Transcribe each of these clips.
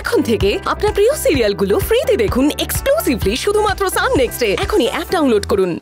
এখন থেকে আপনার প্রিয় সিরিয়ালগুলো ফ্রিতে দেখুন এক্সক্লুসিভলি শুধুমাত্র সান নেক্সটে। এখনই অ্যাপ ডাউনলোড করুন।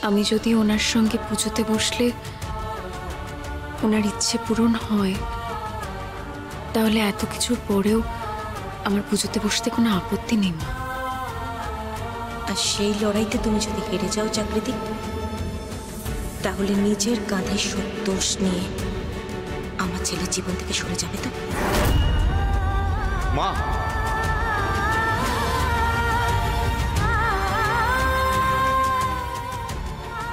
আমি যদি ওনার সঙ্গে পুজোতে বসলে ওনার ইচ্ছে পূরণ হয়, তাহলে এত কিছুর পরেও আমার পুজোতে বসতে কোনো আপত্তি নেই মা। আর সেই লড়াইতে তুমি যদি হেরে যাও জাগৃতি, তাহলে নিজের কাঁধে সব দোষ নিয়ে আমার ছেলের জীবন থেকে সরে যাবে তো? মা,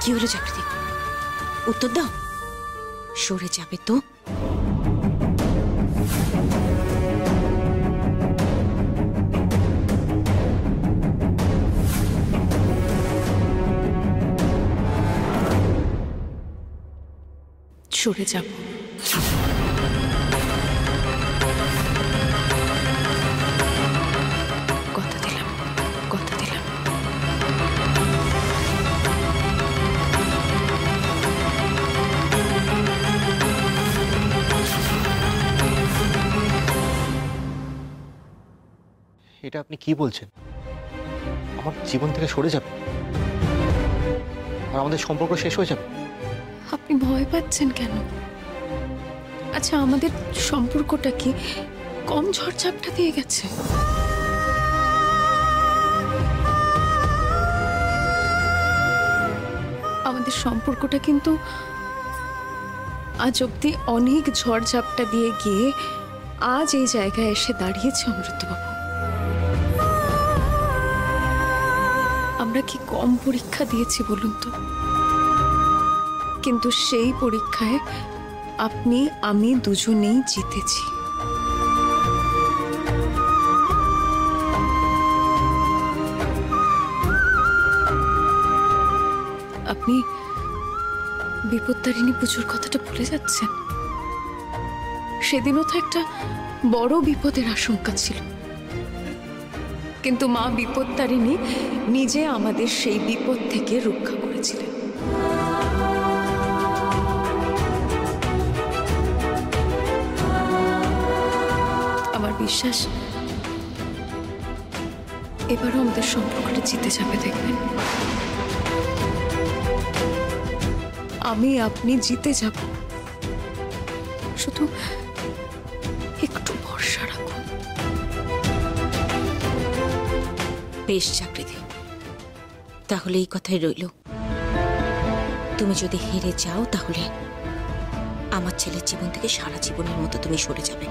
কি হলো জাগৃতি? উত্তর দাও। সরে যাবে তো? সরে যাব। কথা দিলাম, কথা দিলাম। এটা আপনি কি বলছেন? আমার জীবন থেকে সরে যাবে আর আমাদের সম্পর্ক শেষ হয়ে যাবে? আপনি ভয় পাচ্ছেন কেন? আচ্ছা, আমাদের সম্পর্কটা কি কম ঝড়ঝাপটা দিয়ে গেছে? আমাদের সম্পর্কটা কিন্তু আজ অব্দি অনেক ঝড়ঝাপটা দিয়ে গিয়ে আজ এই জায়গায় এসে দাঁড়িয়েছে অমৃতবাবু। আমরা কি কম পরীক্ষা দিয়েছি বলুন তো? কিন্তু সেই পরীক্ষায় আপনি আমি দুজনেই জিতেছি। আপনি বিপত্তারিণী পুজোর কথাটা ভুলে যাচ্ছেন? সেদিনও তো একটা বড় বিপদের আশঙ্কা ছিল, কিন্তু মা বিপত্তারিণী নিজে আমাদের সেই বিপদ থেকে রক্ষা করেছিলেন। আমার বিশ্বাস এবারও আমাদের সম্পর্কটা জিতে যাবে, দেখবেন। আমি আপনি জিতে যাব, শুধু একটু ভরসা রাখুন। বেশ জাগৃতি, তাহলে এই কথাই রইল। তুমি যদি হেরে যাও, তাহলে আমার ছেলের জীবন থেকে সারা জীবনের মতো তুমি সরে যাবে।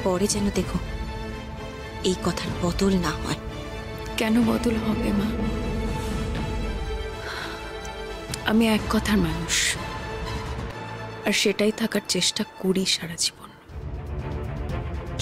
পরে যেন দেখো এই কথার বদল না হয়। কেন বদল হবে মা? আমি এক কথার মানুষ, আর সেটাই থাকার চেষ্টা করি সারা জীবন।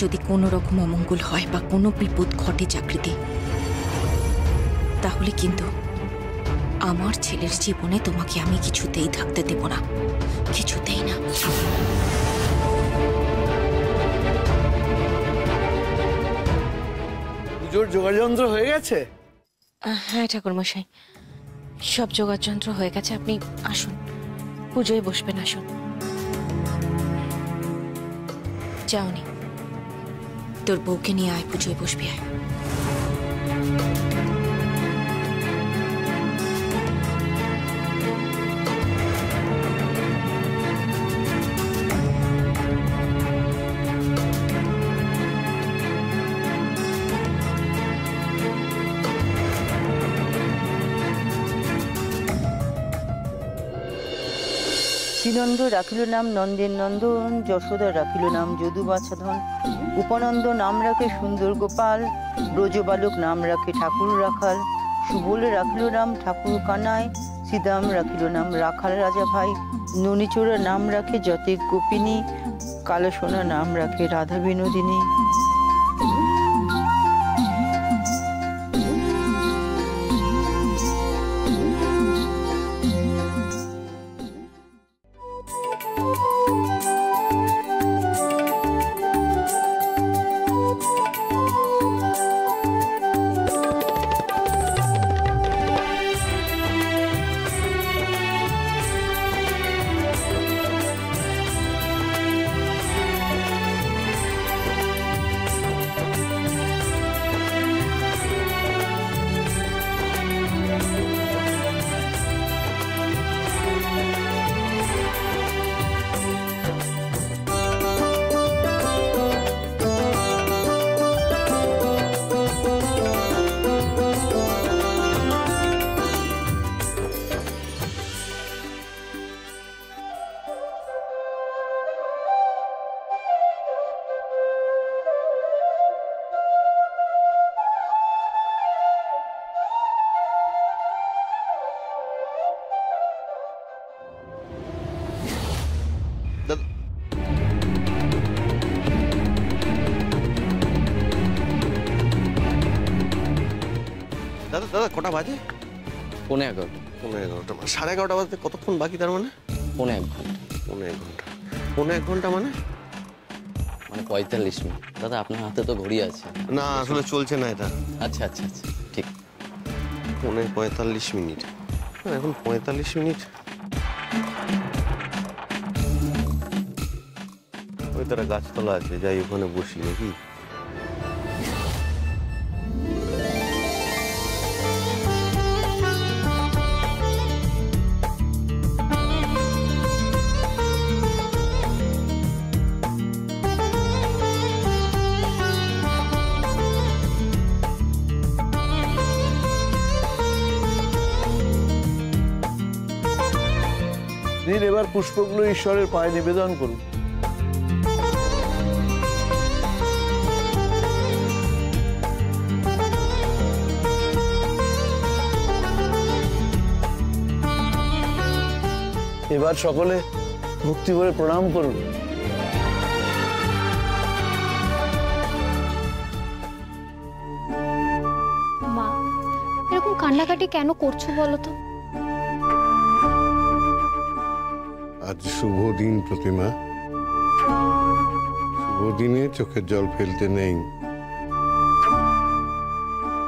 যদি কোনো রকম অমঙ্গল হয় বা কোনো বিপদ ঘটে জাগৃতি, তাহলে কিন্তু আমার ছেলের জীবনে তোমাকে আমি কিছুতেই থাকতে দেব না, কিছুতেই না। পুজোর যোগাযন্ত্র হয়ে গেছে? হ্যাঁ ঠাকুরমশাই, সব যোগাযন্ত্র হয়ে গেছে। আপনি আসুন, পুজোয় বসবেন, আসুন। যাওনি, তোর বউকে নিয়ে আয়, পুজোয় বসবি, আয়। শ্রীনন্দ রাখিল নাম নন্দের নন্দন, যশোদা রাখিল নাম যদু বাছাধন, উপানন্দ নাম রাখে সুন্দর গোপাল, ব্রজবালক নাম রাখে ঠাকুর রাখাল, সুবল রাখিল নাম ঠাকুর কানায়, শ্রীদাম রাখিল নাম রাখাল রাজা ভাই, ননীচোরা নাম রাখে যতেক গোপিনী, কালসোনা নাম রাখে রাধা বিনোদিনী। দাদা কটা বাজে? 11:15। 11:30 মানে 11:30 বাজতে কতক্ষণ বাকি? তার মানে 1.5 ঘন্টা। 1.5 ঘন্টা। 1.5 ঘন্টা মানে? মানে 45 মিনিট। দাদা আপনার হাতে তো ঘড়ি আছে। না আসলে চলছে না এটা। আচ্ছা আচ্ছা আচ্ছা ঠিক। 45 মিনিট। এখন 45 মিনিট। ওই তারা গাছতলা আছে, যাই ওখানে বসি নাকি? দিন এবার পুষ্পগুলো ঈশ্বরের পায়ে নিবেদন করুন। এবার সকলে ভক্তি করে প্রণাম করুন। মা, এরকম কান্নাকাটি কেন করছো বলো তো? আজ শুভ দিন প্রতিমা, শুভ দিনে চোখের জল ফেলতে নেই।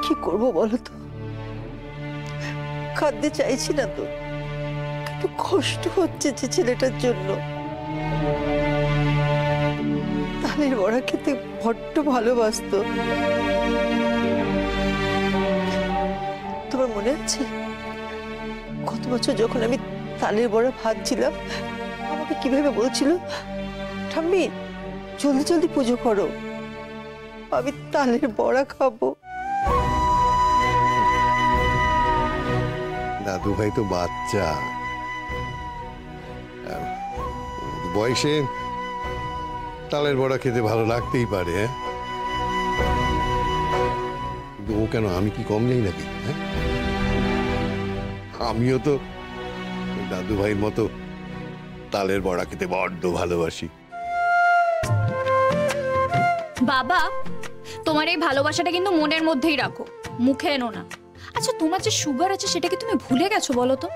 কি করব বলো তো, খাদ্যে চাইছি না তো, কিন্তু কষ্ট হচ্ছে যে ছেলেটার জন্য। তালের বড়া খেতে বড্ড ভালোবাসতো। তোমার মনে আছে কত বছর যখন আমি তালের বড়া ভাজছিলাম, আমাকে কিভাবে বলছিল, ঠাম্মি জলদি জলদি পুজো করো, আমি তালের বড়া খাবো। দাদু ভাই তো বাচ্চা, বয়সে তালের বড়া খেতে ভালো লাগতেই পারে। কিন্তু ও কেন, আমি কি কম যাই নাকি? আমিও তো দাদু ভাইয়ের মতো তালের বড়া খেতে বড্ড ভালোবাসি। বাবা, তোমার এই ভালোবাসাটা কিন্তু মনের মধ্যেই রাখো, মুখে এনো না। আচ্ছা, তোমার যে সুগার আছে সেটা কি তুমি ভুলে গেছো বলো তো?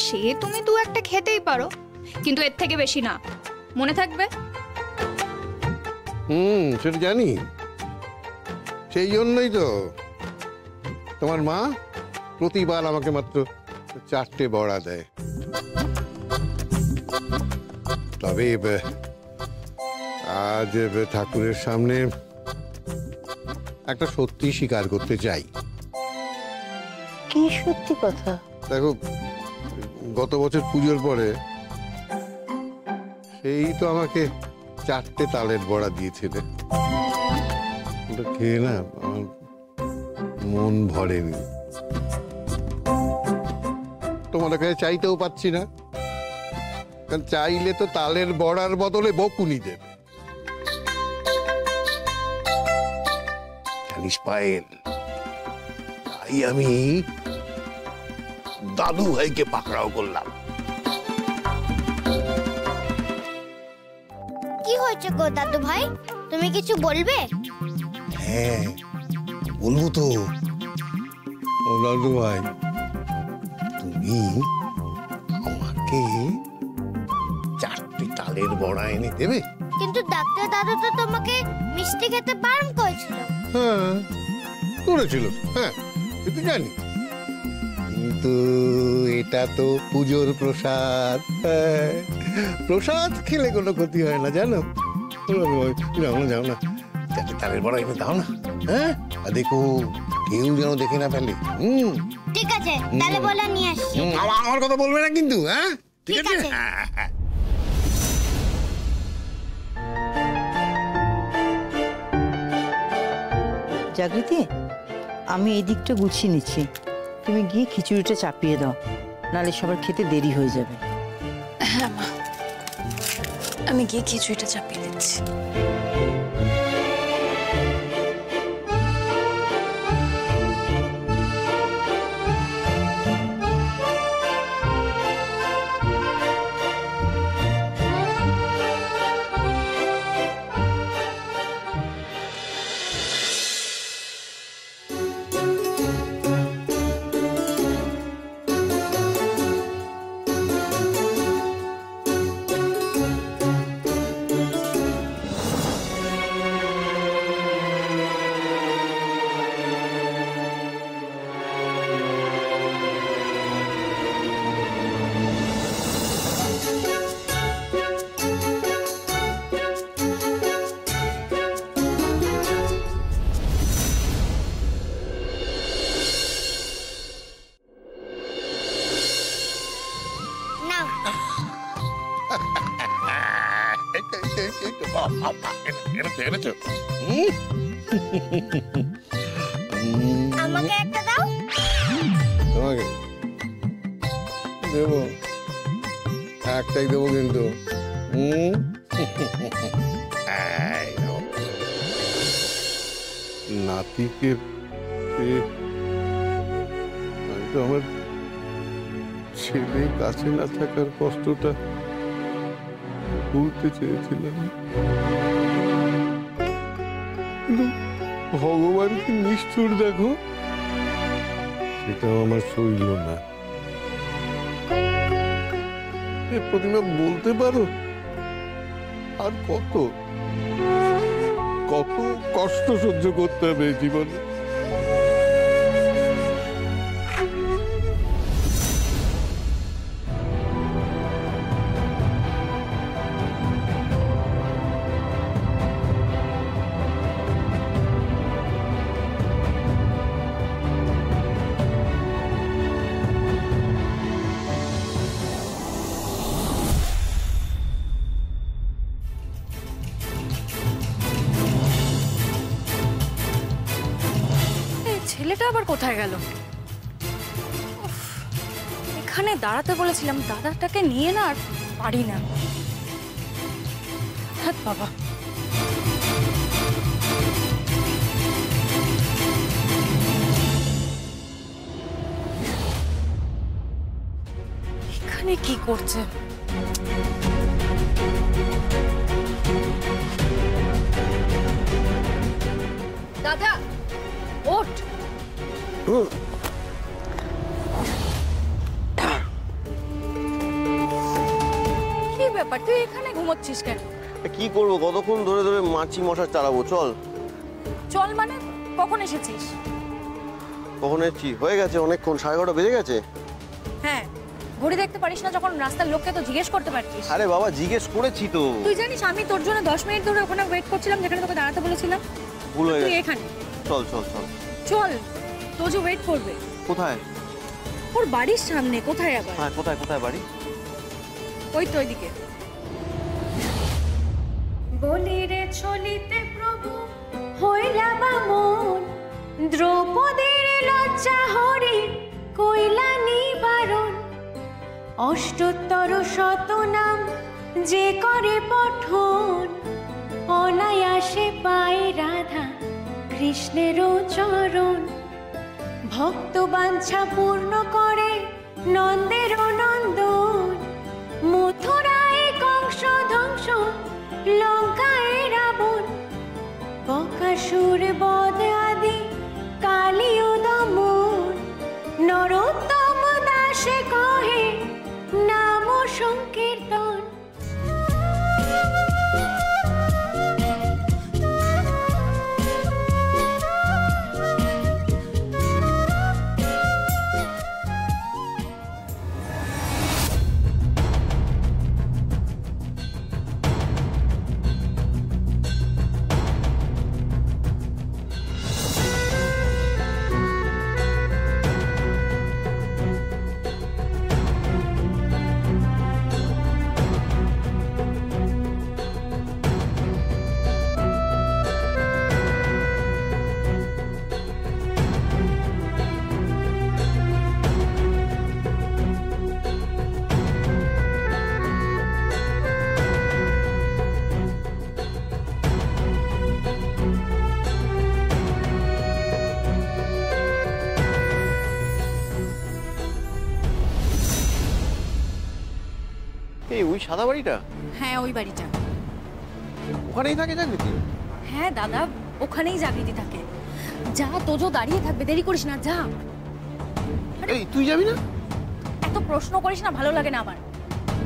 সে তুমি দু একটা খেতেই পারো, কিন্তু এর থেকে বেশি না, মনে থাকবে? সেটা জানি, সেই জন্যই তো তোমার মা প্রতিবার আমাকে মাত্র 4টে বড়া দেয়। তবে আজ ঠাকুরের সামনে একটা সত্যি স্বীকার করতে চাই। কি সত্যি কথা? দেখো, গত বছর পুজোর পরে সেই তো আমাকে 4টে তালের বড়া দিয়েছিলে, ওটা খেয়ে না আমার মন ভরেনি। তোমার কাছে চাইতেও পাচ্ছি না, কারণ চাইলে তো তালের বড়ার বদলে বকুনি দেবে। জানিস পায়েল, তাই আমি দাদু ভাইকে পাকড়াও করলাম। কি হয়েছে গো দাদু ভাই, তুমি কিছু বলবে? হ্যাঁ বলবো তো। ও দাদু ভাই, তুমি আমাকে 4টে তালের বড়া এনে দেবে? কিন্তু ডাক্তার দাদু তো তোমাকে মিষ্টি খেতে বারণ করেছিল। হ্যাঁ করেছিল, হ্যাঁ কিন্তু জানি, কিন্তু এটা তো পুজোর প্রসাদ। প্রসাদ খেলে কোনো ক্ষতি হয় না জানো। যাও না, যাও না, 4টে তালের বড়া এনে দাও না। হ্যাঁ, আর দেখো কেউ যেন দেখে না ফেলে। ঠিক আছে, তাহলে বলে নিয়ে আসছি। আমার কথা বলবে না কিন্তু। হ্যাঁ ঠিক আছে। জাগৃতি, আমি এই দিকটা গুছিয়ে নিচ্ছি, তুমি গিয়ে খিচুড়িটা চাপিয়ে দাও, নাহলে সবার খেতে দেরি হয়ে যাবে। হ্যাঁ মা, আমি গিয়ে খিচুড়িটা চাপিয়ে দিচ্ছি। এনেছো আমাকে একটা দাও। তোমাকে দেবো, একটাই দেবো কিন্তু। নাতিকে আমি তো আমার ছেলে কাছে না থাকার কষ্টটা ভুলতে চেয়েছিলাম, কিন্তু ভগবান কি নিষ্ঠুর দেখো, সেটাও আমার সইল না। প্রতিমা বলতে পারো আর কত কত কষ্ট সহ্য করতে হবে জীবনে? ছেলেটা আবার কোথায় গেল? এখানে দাঁড়াতে বলেছিলাম, দাদাটাকে নিয়ে না আর পারি না। হাত বাবা, এখানে কি করছে? দাদা ওঠ। কি ব্যাপার, তুই এখানে ঘুমোচ্ছিস কেন? কি করবো, কতক্ষণ ধরে ধরে মাছি মশা চালাবো। চল চল মানে কখন এসেছিস? কখন এসেছি? হয়ে গেছে অনেকক্ষণ, 11:30 বেজে গেছে। হ্যাঁ, ঘড়ি দেখতে পারিস না যখন? রাস্তার লোককে তো জিজ্ঞেস করতে পারতিস। আরে বাবা, জিজ্ঞেস করেছি তো। তুই জানিস আমি তোর জন্য 10 মিনিট ধরে ওখানে ওয়েট করছিলাম, যেখানে তোকে দাঁড়াতে বলেছিলাম। ভুল হয়ে তুই গেছে। এখানে চল চল চল চল, তোজো ওয়েট করবে। কোথায়? ওর বাড়ির সামনে। কোথায় আবার? হ্যাঁ, কোথায় কোথায় বাড়ি? ওই তো ওইদিকে। বলিরে চলিতে প্রভু হইলা বামন, দ্রৌপদীর লজ্জা হরি কইলা নিবারণ, অষ্টোত্তর শতনাম যে করে পঠন, অনায়াসে পায় রাধা কৃষ্ণের চরণ, ভক্ত বাঞ্ছা পূর্ণ করে নন্দের নন্দন, মথুরায় কংস ধ্বংস লঙ্কায় রাবণ, বকাসুর বধ আদি কালীয় দমন, নরোত্তম দাসে কহে নাম সংকীর্তন। এই ওই সাদা বাড়িটা? হ্যাঁ, ওই বাড়িটা। ওখানেই থাকে জাগৃতি? হ্যাঁ দাদা, ওখানেই জাগৃতি থাকে। যা, তোজো দাঁড়িয়ে থাকবে, দেরি করিস না, যা। এই তুই যাবি না? এত প্রশ্ন করিস না, ভালো লাগে না আমার।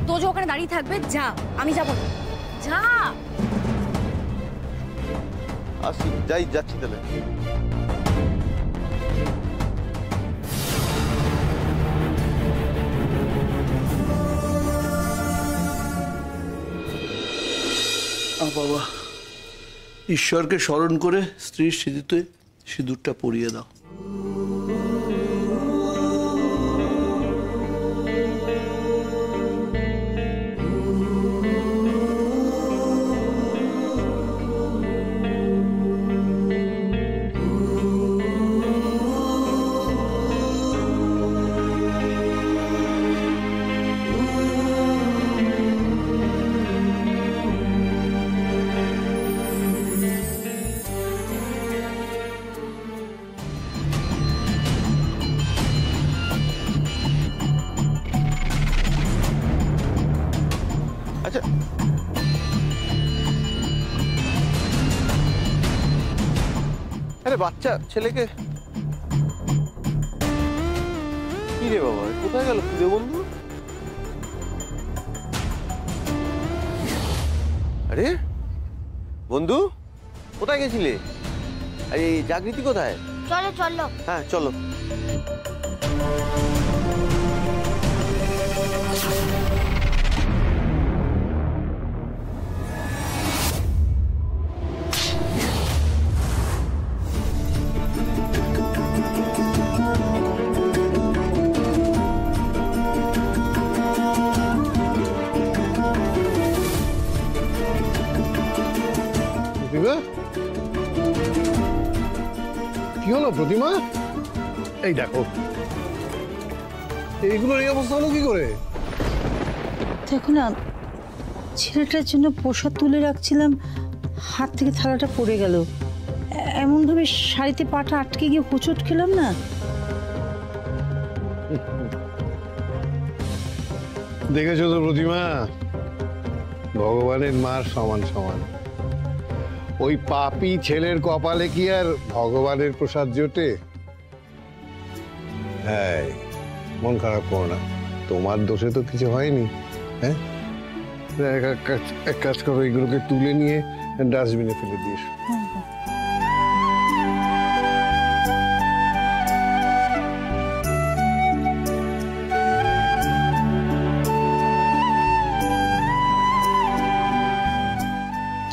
তোজো ওখানে দাঁড়িয়ে থাকবে, যা, আমি যাবো না, যা। আসি, যাচ্ছি তাহলে। বাবা, ঈশ্বরকে স্মরণ করে স্ত্রীর সিঁদুরে সিঁদুরটা পরিয়ে দাও। আচ্ছা আরে বাচ্চা ছেলেকে কি রে বাবা, কোথায় গেল প্রিয় বন্ধু? আরে বন্ধু কোথায় গেছিলে? আরে জাগৃতি কোথায়? চলো চলো। হ্যাঁ চলো। কি হলো প্রতিমা? এই দেখো, এইগুলোর এই অবস্থা হলো কি করে? দেখো না, ছেলেটার জন্য প্রসাদ তুলে রাখছিলাম, হাত থেকে থালাটা পড়ে গেল। এমনভাবে শাড়িতে পাটা আটকে গিয়ে হোঁচট খেলাম না। দেখেছো তো প্রতিমা, ভগবানের মার সমান সমান। ওই পাপী ছেলের কপালে কি আর ভগবানের প্রসাদ জোটে? হ্যাঁ, মন খারাপ করো না, তোমার দোষে তো কিছু হয়নি। হ্যাঁ, এক কাজ করো, এগুলোকে তুলে নিয়ে ডাস্টবিনে ফেলে দিস।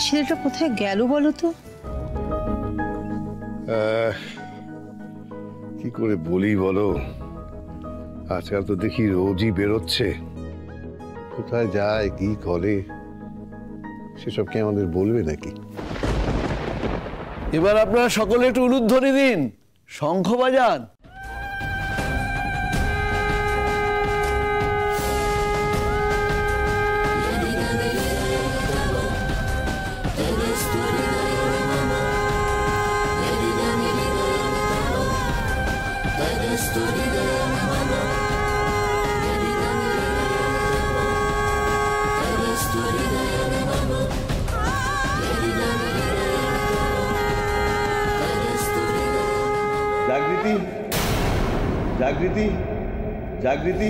ছেলেটা কোথায় গেল বলো তো? কি করে বলি বলো, আজকাল তো দেখি রোজই বেরোচ্ছে। কোথায় যায়, কি করে, সেসব কি আমাদের বলবে নাকি? এবার আপনারা সকলে একটু উলুধ্বনি দিন, শঙ্খ বাজান। জাগৃতি, জাগৃতি, জাগৃতি।